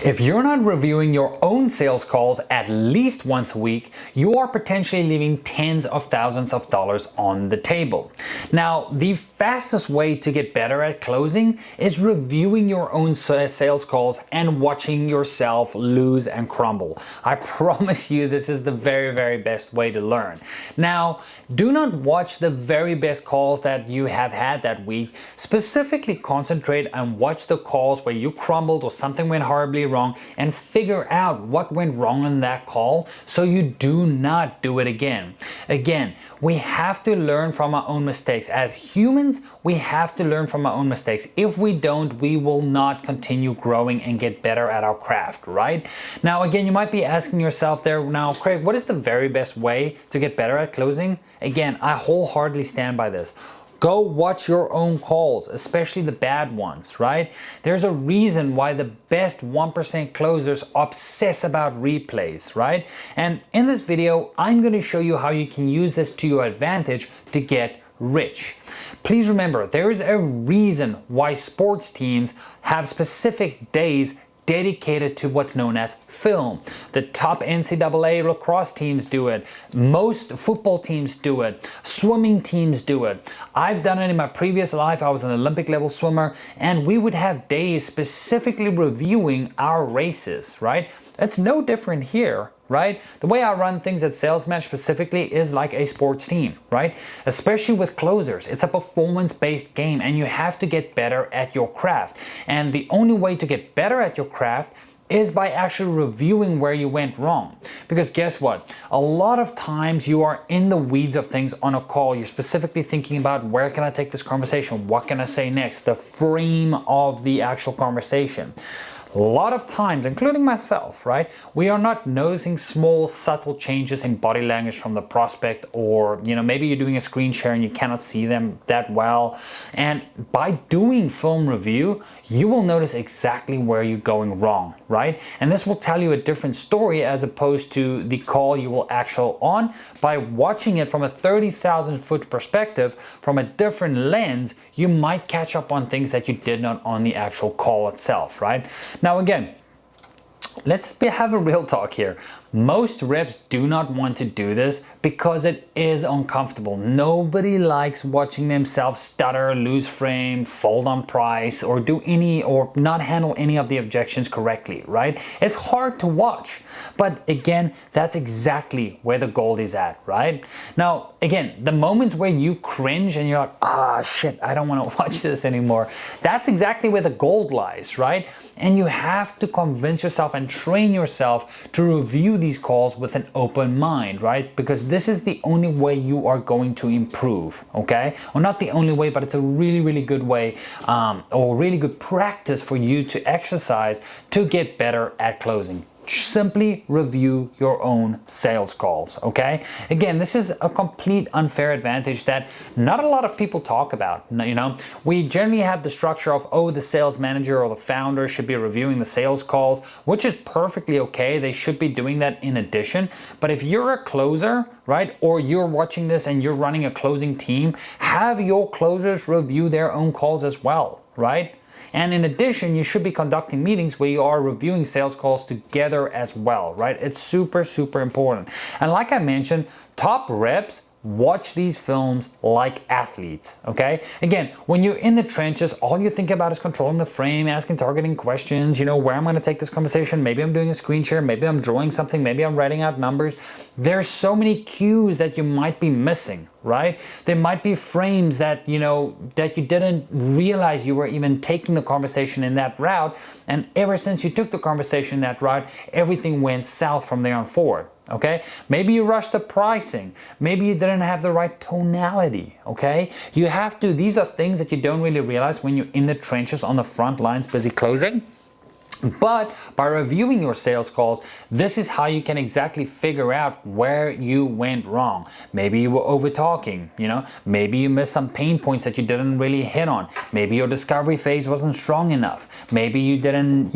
If you're not reviewing your own sales calls at least once a week, you are potentially leaving tens of thousands of dollars on the table. Now, the fastest way to get better at closing is reviewing your own sales calls and watching yourself lose and crumble. I promise you this is the very best way to learn. Now, do not watch the very best calls that you have had that week. Specifically concentrate and watch the calls where you crumbled or something went horribly wrong and figure out what went wrong in that call so you do not do it again. Again, we have to learn from our own mistakes. As humans, we have to learn from our own mistakes. If we don't, we will not continue growing and get better at our craft, right? Now, again, you might be asking yourself there, now, Craig, what is the very best way to get better at closing? Again, I wholeheartedly stand by this. Go watch your own calls, especially the bad ones, right? There's a reason why the best 1% closers obsess about replays, right? And in this video, I'm going to show you how you can use this to your advantage to get rich. Please remember, there is a reason why sports teams have specific days dedicated to what's known as film. The top NCAA lacrosse teams do it. Most football teams do it. Swimming teams do it. I've done it in my previous life. I was an Olympic level swimmer, and we would have days specifically reviewing our races, right? It's no different here, right? The way I run things at Sales Match specifically is like a sports team, right? Especially with closers. It's a performance-based game and you have to get better at your craft. And the only way to get better at your craft is by actually reviewing where you went wrong. Because guess what? A lot of times you are in the weeds of things on a call. You're specifically thinking about where can I take this conversation? What can I say next? The frame of the actual conversation. A lot of times, including myself, right, we are not noticing small, subtle changes in body language from the prospect, or, maybe you're doing a screen share and you cannot see them that well. And by doing film review, you will notice exactly where you're going wrong, right? And this will tell you a different story as opposed to the call you will actually on. By watching it from a 30,000 foot perspective, from a different lens, you might catch up on things that you did not on the actual call itself, right? Now again, let's have a real talk here. Most reps do not want to do this because it is uncomfortable. Nobody likes watching themselves stutter, lose frame, fold on price, or not handle any of the objections correctly, right? It's hard to watch. But again, that's exactly where the gold is at, right? Now, again, the moments where you cringe and you're like, shit, I don't want to watch this anymore. That's exactly where the gold lies, right? And you have to convince yourself and train yourself to review these calls with an open mind, right? Because this is the only way you are going to improve, okay? Well, not the only way, but it's a really good way or really good practice for you to exercise to get better at closing. Simply review your own sales calls, okay? Again, this is a complete unfair advantage that not a lot of people talk about. We generally have the structure of, the sales manager or the founder should be reviewing the sales calls, which is perfectly okay. They should be doing that in addition. But if you're a closer, right, or you're watching this and you're running a closing team, have your closers review their own calls as well, right? And in addition, you should be conducting meetings where you are reviewing sales calls together as well, right? It's super important. And like I mentioned, top reps watch these films like athletes, okay? Again, when you're in the trenches, all you think about is controlling the frame, asking targeting questions, where I'm going to take this conversation. Maybe I'm doing a screen share, maybe I'm drawing something, maybe I'm writing out numbers. There's so many cues that you might be missing, right? There might be frames that, that you didn't realize you were even taking the conversation in that route. And ever since you took the conversation in that route, everything went south from there on forward. Okay, maybe you rushed the pricing. Maybe you didn't have the right tonality. Okay, these are things that you don't really realize when you're in the trenches on the front lines busy closing. But by reviewing your sales calls, this is how you can exactly figure out where you went wrong. Maybe you were over talking, maybe you missed some pain points that you didn't really hit on. Maybe your discovery phase wasn't strong enough. Maybe you didn't,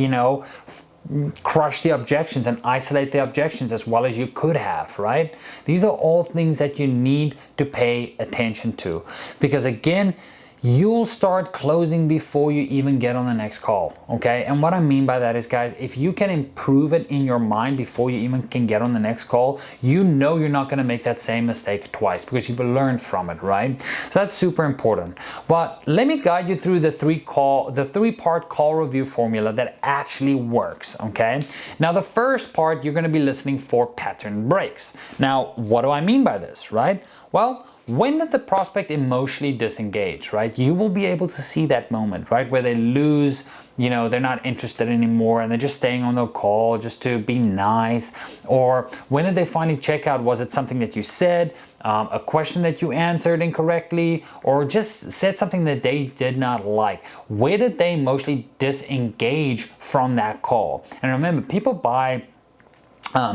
crush the objections and isolate the objections as well as you could have, right? These are all things that you need to pay attention to. Because again, you'll start closing before you even get on the next call, okay? And what I mean by that is, guys, if you can improve it in your mind before you even can get on the next call, you know you're not gonna make that same mistake twice because you've learned from it, right? So that's super important. But let me guide you through the three-part call review formula that actually works, okay? Now, the first part, you're gonna be listening for pattern breaks. Now, what do I mean by this, right? Well, when did the prospect emotionally disengage, right? You will be able to see that moment, right? Where they lose, they're not interested anymore and they're just staying on the call just to be nice. Or when did they finally check out? Was it something that you said, a question that you answered incorrectly, or just said something that they did not like? Where did they emotionally disengage from that call? And remember, people buy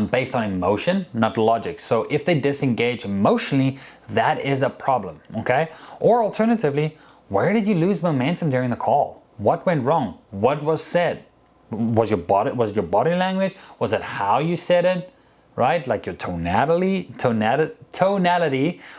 based on emotion, not logic. So if they disengage emotionally, that is a problem, okay? Or alternatively, where did you lose momentum during the call? What went wrong? What was said? Was your body language? Was it how you said it? Right? Like your tonality,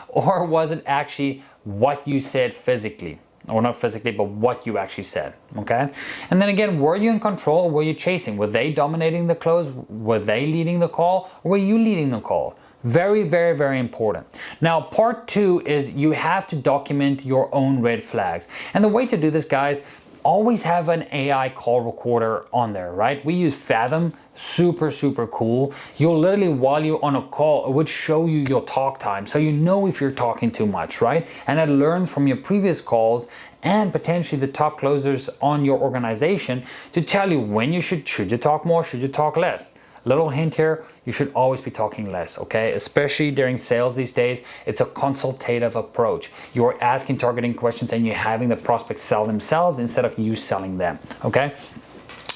or was it actually what you said physically? Or not physically, but what you actually said, okay? And then again, were you in control or were you chasing? Were they dominating the close? Were they leading the call? Or were you leading the call? Very, very, very important. Now, part 2 is you have to document your own red flags. And the way to do this, guys, always have an AI call recorder on there, right? We use Fathom, super, super cool. You'll literally, while you're on a call, it would show you your talk time. So you know if you're talking too much, right? And it learns from your previous calls and potentially the top closers on your organization to tell you when you should you talk more, should you talk less? Little hint here, you should always be talking less, okay? Especially during sales these days, it's a consultative approach. You're asking targeting questions and you're having the prospects sell themselves instead of you selling them, okay?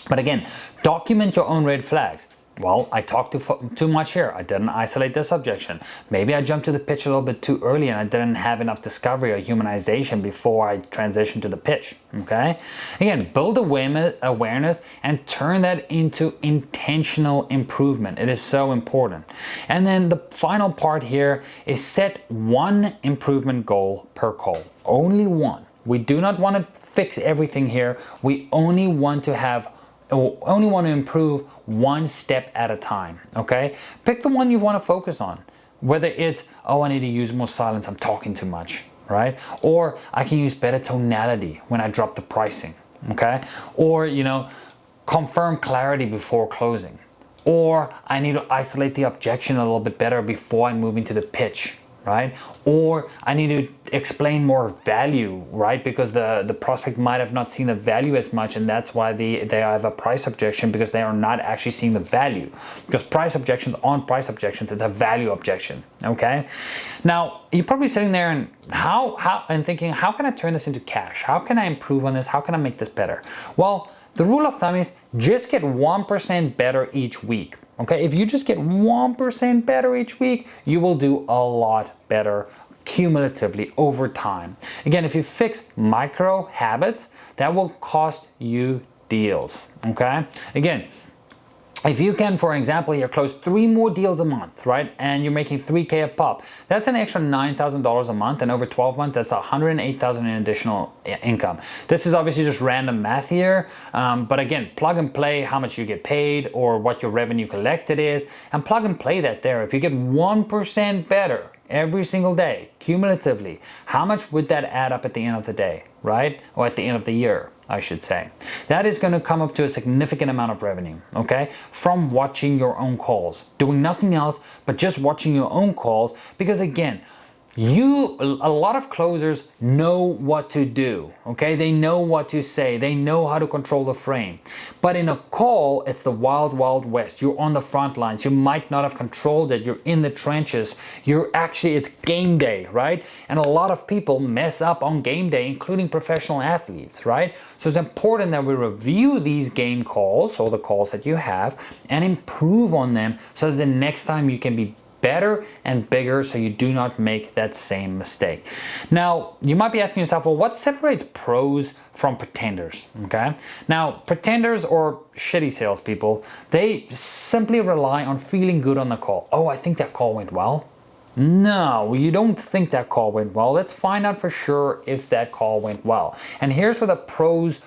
But again, document your own red flags. Well, I talked too much here. I didn't isolate this objection. Maybe I jumped to the pitch a little bit too early and I didn't have enough discovery or humanization before I transitioned to the pitch, okay? Again, build awareness and turn that into intentional improvement. It is so important. And then the final part here is set one improvement goal per call. Only one. We do not want to fix everything here. We only want to improve one step at a time, okay? Pick the one you want to focus on. Whether it's, I need to use more silence, I'm talking too much, right? Or I can use better tonality when I drop the pricing, okay? Or, confirm clarity before closing. Or I need to isolate the objection a little bit better before I move into the pitch, right? Or I need to explain more value, right? Because the prospect might have not seen the value as much, and that's why they have a price objection, because they are not actually seeing the value. Because price objections on price objections, it's a value objection, okay? Now, you're probably sitting there and thinking, how can I turn this into cash? How can I improve on this? How can I make this better? Well, the rule of thumb is just get 1% better each week. Okay, if you just get 1% better each week, you will do a lot better cumulatively over time. Again, if you fix micro habits, that will cost you deals. Okay, again, if you can, for example, here close 3 more deals a month, right? And you're making 3K a pop. That's an extra $9,000 a month, and over 12 months, that's $108,000 in additional income. This is obviously just random math here, but again, plug and play how much you get paid or what your revenue collected is, and plug and play that there. If you get 1% better every single day, cumulatively, how much would that add up at the end of the day, right? Or at the end of the year, I should say. That is going to come up to a significant amount of revenue, okay? From watching your own calls, doing nothing else but just watching your own calls, because again, a lot of closers know what to do, okay? They know what to say. They know how to control the frame. But in a call, it's the wild, wild west. You're on the front lines. You might not have controlled it. You're in the trenches. It's game day, right? And a lot of people mess up on game day, including professional athletes, right? So it's important that we review these game calls, or the calls that you have, and improve on them so that the next time you can be better and bigger, so you do not make that same mistake. Now, you might be asking yourself, well, what separates pros from pretenders, okay? Now, pretenders or shitty salespeople, they simply rely on feeling good on the call. Oh, I think that call went well. No, you don't think that call went well. Let's find out for sure if that call went well. And here's where the pros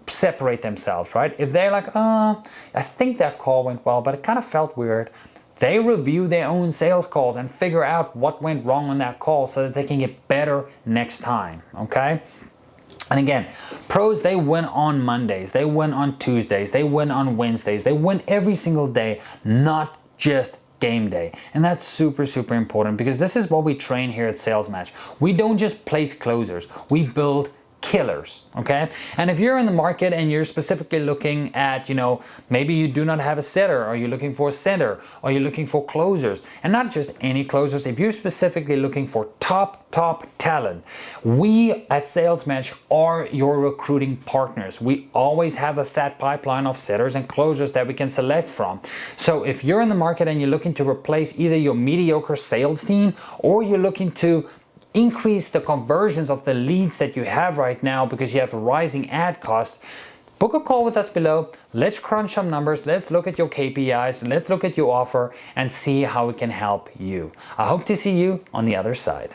separate themselves, right? If they're like, I think that call went well, but it kind of felt weird. They review their own sales calls and figure out what went wrong on that call so that they can get better next time, okay? And again, pros, they win on Mondays, they win on Tuesdays, they win on Wednesdays, they win every single day, not just game day. And that's super, super important because this is what we train here at Sales Match. We don't just place closers, we build killers, okay? And if you're in the market and you're specifically looking at, maybe you do not have a setter, or you're looking for a setter, or you're looking for closers, and not just any closers, if you're specifically looking for top talent, we at Sales Match are your recruiting partners. We always have a fat pipeline of setters and closers that we can select from. So if you're in the market and you're looking to replace either your mediocre sales team, or you're looking to increase the conversions of the leads that you have right now because you have a rising ad cost, book a call with us below. Let's crunch some numbers. Let's look at your KPIs. Let's look at your offer and see how we can help you. I hope to see you on the other side.